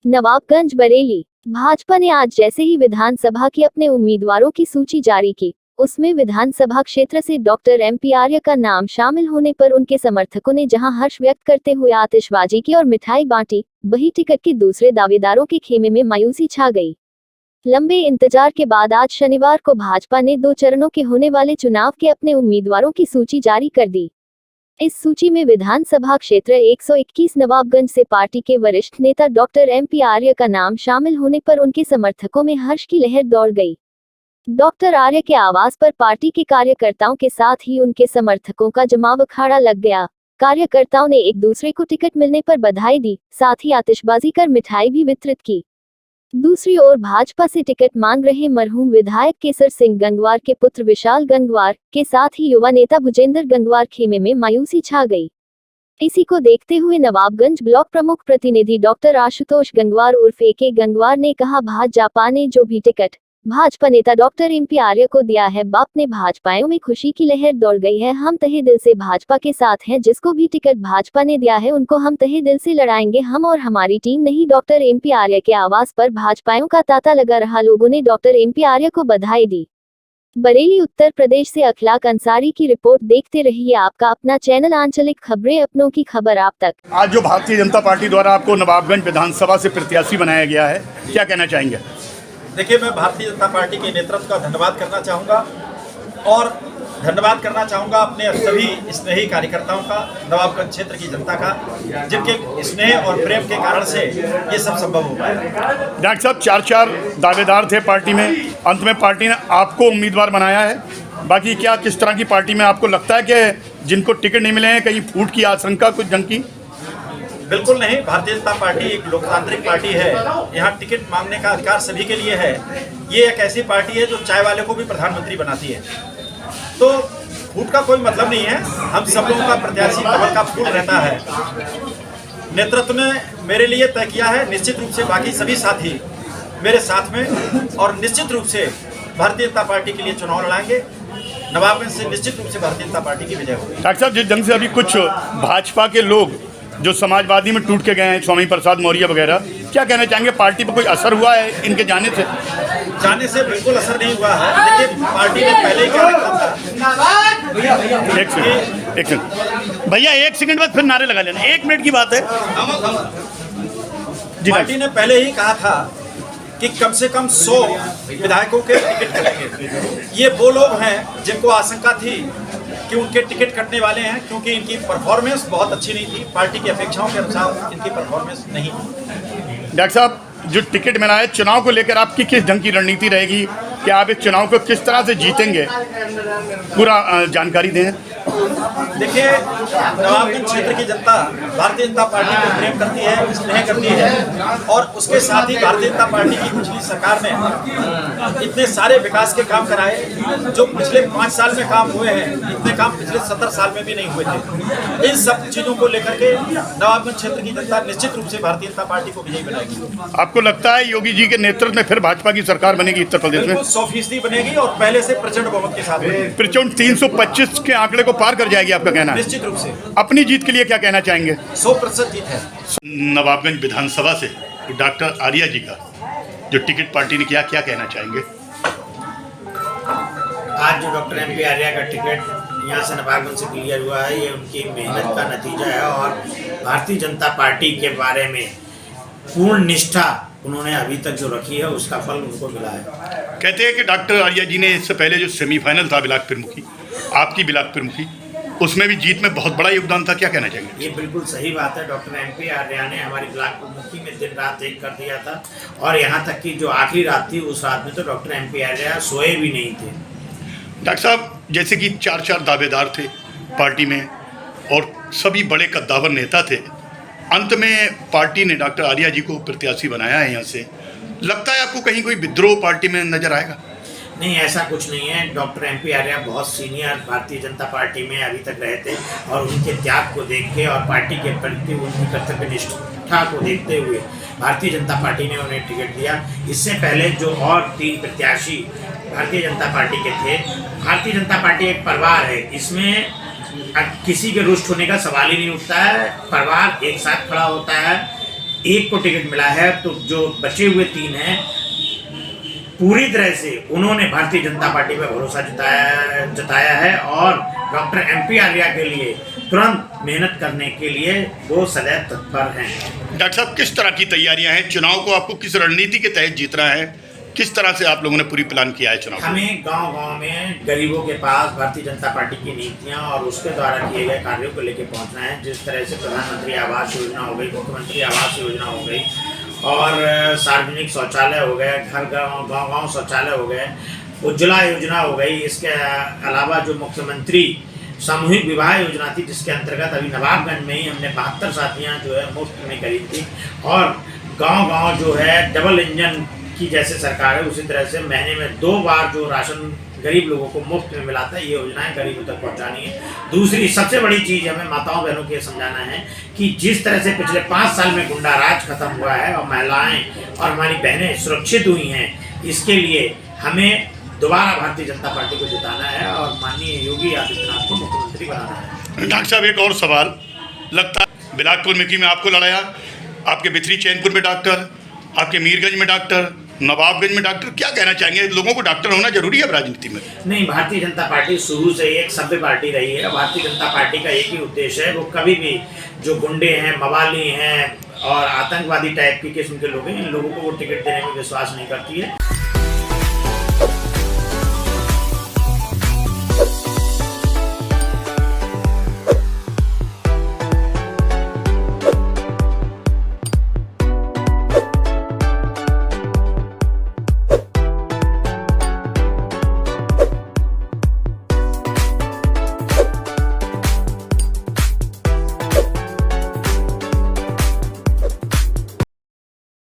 नवाबगंज बरेली भाजपा ने आज जैसे ही विधानसभा की अपने उम्मीदवारों की सूची जारी की, उसमें विधानसभा क्षेत्र से डॉक्टर MP आर्य का नाम शामिल होने पर उनके समर्थकों ने जहां हर्ष व्यक्त करते हुए आतिशबाजी की और मिठाई बांटी, वहीं टिकट के दूसरे दावेदारों के खेमे में मायूसी छा गई। लंबे इंतजार के बाद आज शनिवार को भाजपा ने 2 चरणों के होने वाले चुनाव के अपने उम्मीदवारों की सूची जारी कर दी। इस सूची में विधानसभा क्षेत्र 121 नवाबगंज से पार्टी के वरिष्ठ नेता डॉक्टर MP आर्य का नाम शामिल होने पर उनके समर्थकों में हर्ष की लहर दौड़ गई। डॉक्टर आर्य के आवास पर पार्टी के कार्यकर्ताओं के साथ ही उनके समर्थकों का जमाव अखाड़ा लग गया। कार्यकर्ताओं ने एक दूसरे को टिकट मिलने पर बधाई दी, साथ ही आतिशबाजी कर मिठाई भी वितरित की। दूसरी ओर भाजपा से टिकट मांग रहे मरहूम विधायक केसर सिंह गंगवार के पुत्र विशाल गंगवार के साथ ही युवा नेता भुजेंद्र गंगवार खेमे में मायूसी छा गई। इसी को देखते हुए नवाबगंज ब्लॉक प्रमुख प्रतिनिधि डॉक्टर आशुतोष गंगवार उर्फ AK गंगवार ने कहा, भाजपा ने जो भी टिकट भाजपा नेता डॉक्टर MP आर्य को दिया है, बाप ने भाजपाइयों में खुशी की लहर दौड़ गई है। हम तहे दिल से भाजपा के साथ हैं। जिसको भी टिकट भाजपा ने दिया है उनको हम तहे दिल से लड़ाएंगे, हम और हमारी टीम नहीं। डॉक्टर MP आर्य के आवास पर भाजपाइयों का तांता लगा रहा। लोगों ने डॉक्टर MP आर्य को बधाई दी। बरेली उत्तर प्रदेश से अखलाक अंसारी की रिपोर्ट। देखते रहिए आपका अपना चैनल आंचलिक खबरें, अपनों की खबर आप तक। आज जो भारतीय जनता पार्टी द्वारा आपको नवाबगंज विधानसभा से प्रत्याशी बनाया गया है, क्या कहना चाहेंगे? देखिए, मैं भारतीय जनता पार्टी के नेतृत्व का धन्यवाद करना चाहूँगा और धन्यवाद करना चाहूँगा अपने सभी स्नेही कार्यकर्ताओं का, नवाबगंज क्षेत्र की जनता का, जिनके स्नेह और प्रेम के कारण से ये सब संभव हो पाया। डॉक्टर साहब, 4 दावेदार थे पार्टी में, अंत में पार्टी ने आपको उम्मीदवार बनाया है। बाकी क्या किस तरह की पार्टी में आपको लगता है कि जिनको टिकट नहीं मिले हैं, कहीं फूट की आशंका कुछ जंग की? बिल्कुल नहीं। भारतीय जनता पार्टी एक लोकतांत्रिक पार्टी है। यहाँ टिकट मांगने का अधिकार सभी के लिए है। ये एक ऐसी पार्टी है जो चाय वाले को भी प्रधानमंत्री बनाती है, तो फूट का कोई मतलब नहीं है। हम सब लोगों का प्रत्याशी कमल का फूल रहता है। नेतृत्व ने मेरे लिए तय किया है, निश्चित रूप से बाकी सभी साथी मेरे साथ में, और निश्चित रूप से भारतीय जनता पार्टी के लिए चुनाव लड़ाएंगे। नवाबगंज से निश्चित रूप से भारतीय जनता पार्टी की विजय होगी। डॉक्टर साहब, जिस ढंग से अभी कुछ भाजपा के लोग जो समाजवादी में टूट के गए हैं, स्वामी प्रसाद मौर्य वगैरह, क्या कहना चाहेंगे? पार्टी पर कोई असर हुआ है इनके जाने से? जाने से बिल्कुल असर नहीं हुआ है। देखिए, पार्टी ने पहले ही क्या रखा था। एक सेकंड भैया, 1 सेकंड बाद फिर नारे लगा लेना। 1 मिनट की बात है जी। पार्टी ने पहले ही कहा था कि कम से कम 100 विधायकों के टिकट कटेंगे। ये वो लोग हैं जिनको आशंका थी कि उनके टिकट कटने वाले हैं, क्योंकि इनकी परफॉर्मेंस बहुत अच्छी नहीं थी। पार्टी की अपेक्षाओं के अनुसार इनकी परफॉर्मेंस नहीं थी। डॉक्टर साहब, जो टिकट मिला है, चुनाव को लेकर आपकी किस ढंग की रणनीति रहेगी कि आप इस चुनाव को किस तरह से जीतेंगे, पूरा जानकारी दें। देखिए, नवाबगंज क्षेत्र की जनता भारतीय जनता पार्टी को प्रेम करती है, स्नेह करती है, और उसके साथ ही भारतीय जनता पार्टी की पिछली सरकार ने इतने सारे विकास के काम कराए जो पिछले 5 साल में काम हुए हैं, इतने काम पिछले 70 साल में भी नहीं हुए थे। इन सब चीज़ों को लेकर के नवाबगंज क्षेत्र की जनता निश्चित रूप से भारतीय जनता पार्टी को विजयी बनाएगी। आपको लगता है योगी जी के नेतृत्व में फिर भाजपा की सरकार बनेगी उत्तर प्रदेश में? 100% बनेगी, और पहले से प्रचंड बहुमत के साथ बनेगी। प्रचंड 325 के आंकड़े को पार कर जाएगी, आपका कहना है? निश्चित रूप से। अपनी जीत के लिए क्या कहना चाहेंगे? 100% जीत है। नवाबगंज विधानसभा से डॉक्टर आर्य जी का जो टिकट पार्टी ने किया, क्या कहना चाहेंगे? आज जो डॉक्टर MP आर्य का टिकट यहाँ से नवाबगंज से क्लियर हुआ है, ये उनकी मेहनत का नतीजा है, और भारतीय जनता पार्टी के बारे में पूर्ण निष्ठा उन्होंने अभी तक जो रखी है उसका फल उनको मिला है। कहते हैं कि डॉक्टर आर्य जी ने इससे पहले जो सेमीफाइनल था बिलाक प्रमुखी, आपकी बिलाक प्रमुखी, उसमें भी जीत में बहुत बड़ा योगदान था, क्या कहना चाहेंगे? ये बिल्कुल सही बात है। डॉक्टर MP आर्य ने हमारी ब्लॉक प्रमुखी में दिन रात एक कर दिया था, और यहाँ तक कि जो आखिरी रात थी उस रात में तो डॉक्टर MP आर्य सोए भी नहीं थे। डॉक्टर साहब, जैसे कि 4 दावेदार थे पार्टी में और सभी बड़े कद्दावर नेता थे, अंत में पार्टी ने डॉक्टर आर्य जी को प्रत्याशी बनाया है। यहाँ से लगता है आपको कहीं कोई विद्रोह पार्टी में नजर आएगा? नहीं, ऐसा कुछ नहीं है। डॉक्टर MP आर्य बहुत सीनियर भारतीय जनता पार्टी में अभी तक रहे थे, और उनके त्याग को देख के और पार्टी के प्रति उनकी कर्तव्य निष्ठा को देखते हुए भारतीय जनता पार्टी ने उन्हें टिकट दिया। इससे पहले जो और 3 प्रत्याशी भारतीय जनता पार्टी के थे, भारतीय जनता पार्टी एक परिवार है, इसमें किसी के रुष्ट होने का सवाल ही नहीं उठता है। परिवार एक साथ खड़ा होता है, एक को टिकट मिला है, तो जो बचे हुए 3 हैं पूरी तरह से उन्होंने भारतीय जनता पार्टी पर भरोसा जताया है और डॉक्टर MP आर्या के लिए तुरंत मेहनत करने के लिए वो सदैव तत्पर हैं। डॉक्टर साहब, किस तरह की तैयारियां हैं? चुनाव को आपको किस रणनीति के तहत जीतना है? किस तरह से आप लोगों ने पूरी प्लान किया है चुनाव? हमें गांव-गांव में गरीबों के पास भारतीय जनता पार्टी की नीतियां और उसके द्वारा किए गए कार्यों को लेकर पहुंचना है। जिस तरह से प्रधानमंत्री आवास योजना हो गई, मुख्यमंत्री आवास योजना हो गई और सार्वजनिक शौचालय हो गए, घर गांव-गांव शौचालय हो गए, उज्ज्वला योजना हो गई। इसके अलावा जो मुख्यमंत्री सामूहिक विवाह योजना थी, जिसके अंतर्गत अभी नवाबगंज में ही हमने 72 शादियाँ जो है मुफ्त में करी थी और गांव-गांव जो है डबल इंजन की जैसे सरकार है, उसी तरह से महीने में 2 बार जो राशन गरीब लोगों को मुफ्त में मिलाता है, ये योजनाएं गरीबों तक पहुंचानी है। दूसरी सबसे बड़ी चीज़ हमें माताओं बहनों को समझाना है कि जिस तरह से पिछले 5 साल में गुंडा राज खत्म हुआ है और महिलाएं और हमारी बहनें सुरक्षित हुई हैं, इसके लिए हमें दोबारा भारतीय जनता पार्टी को जिताना है और माननीय योगी आदित्यनाथ को मुख्यमंत्री बनाना है। डॉक्टर साहब, एक और सवाल, लगता है बिलासपुर मिकी में आपको लड़ाया, आपके बिथरी चैनपुर में डॉक्टर, आपके मीरगंज में डॉक्टर, नवाबगंज में डॉक्टर, क्या कहना चाहेंगे? लोगों को डॉक्टर होना जरूरी है राजनीति में? नहीं, भारतीय जनता पार्टी शुरू से एक सभ्य पार्टी रही है। भारतीय जनता पार्टी का एक ही उद्देश्य है, वो कभी भी जो गुंडे हैं, मवाली हैं और आतंकवादी टाइप की किस्म के लोग हैं, इन लोगों को वो टिकट देने में विश्वास नहीं करती है।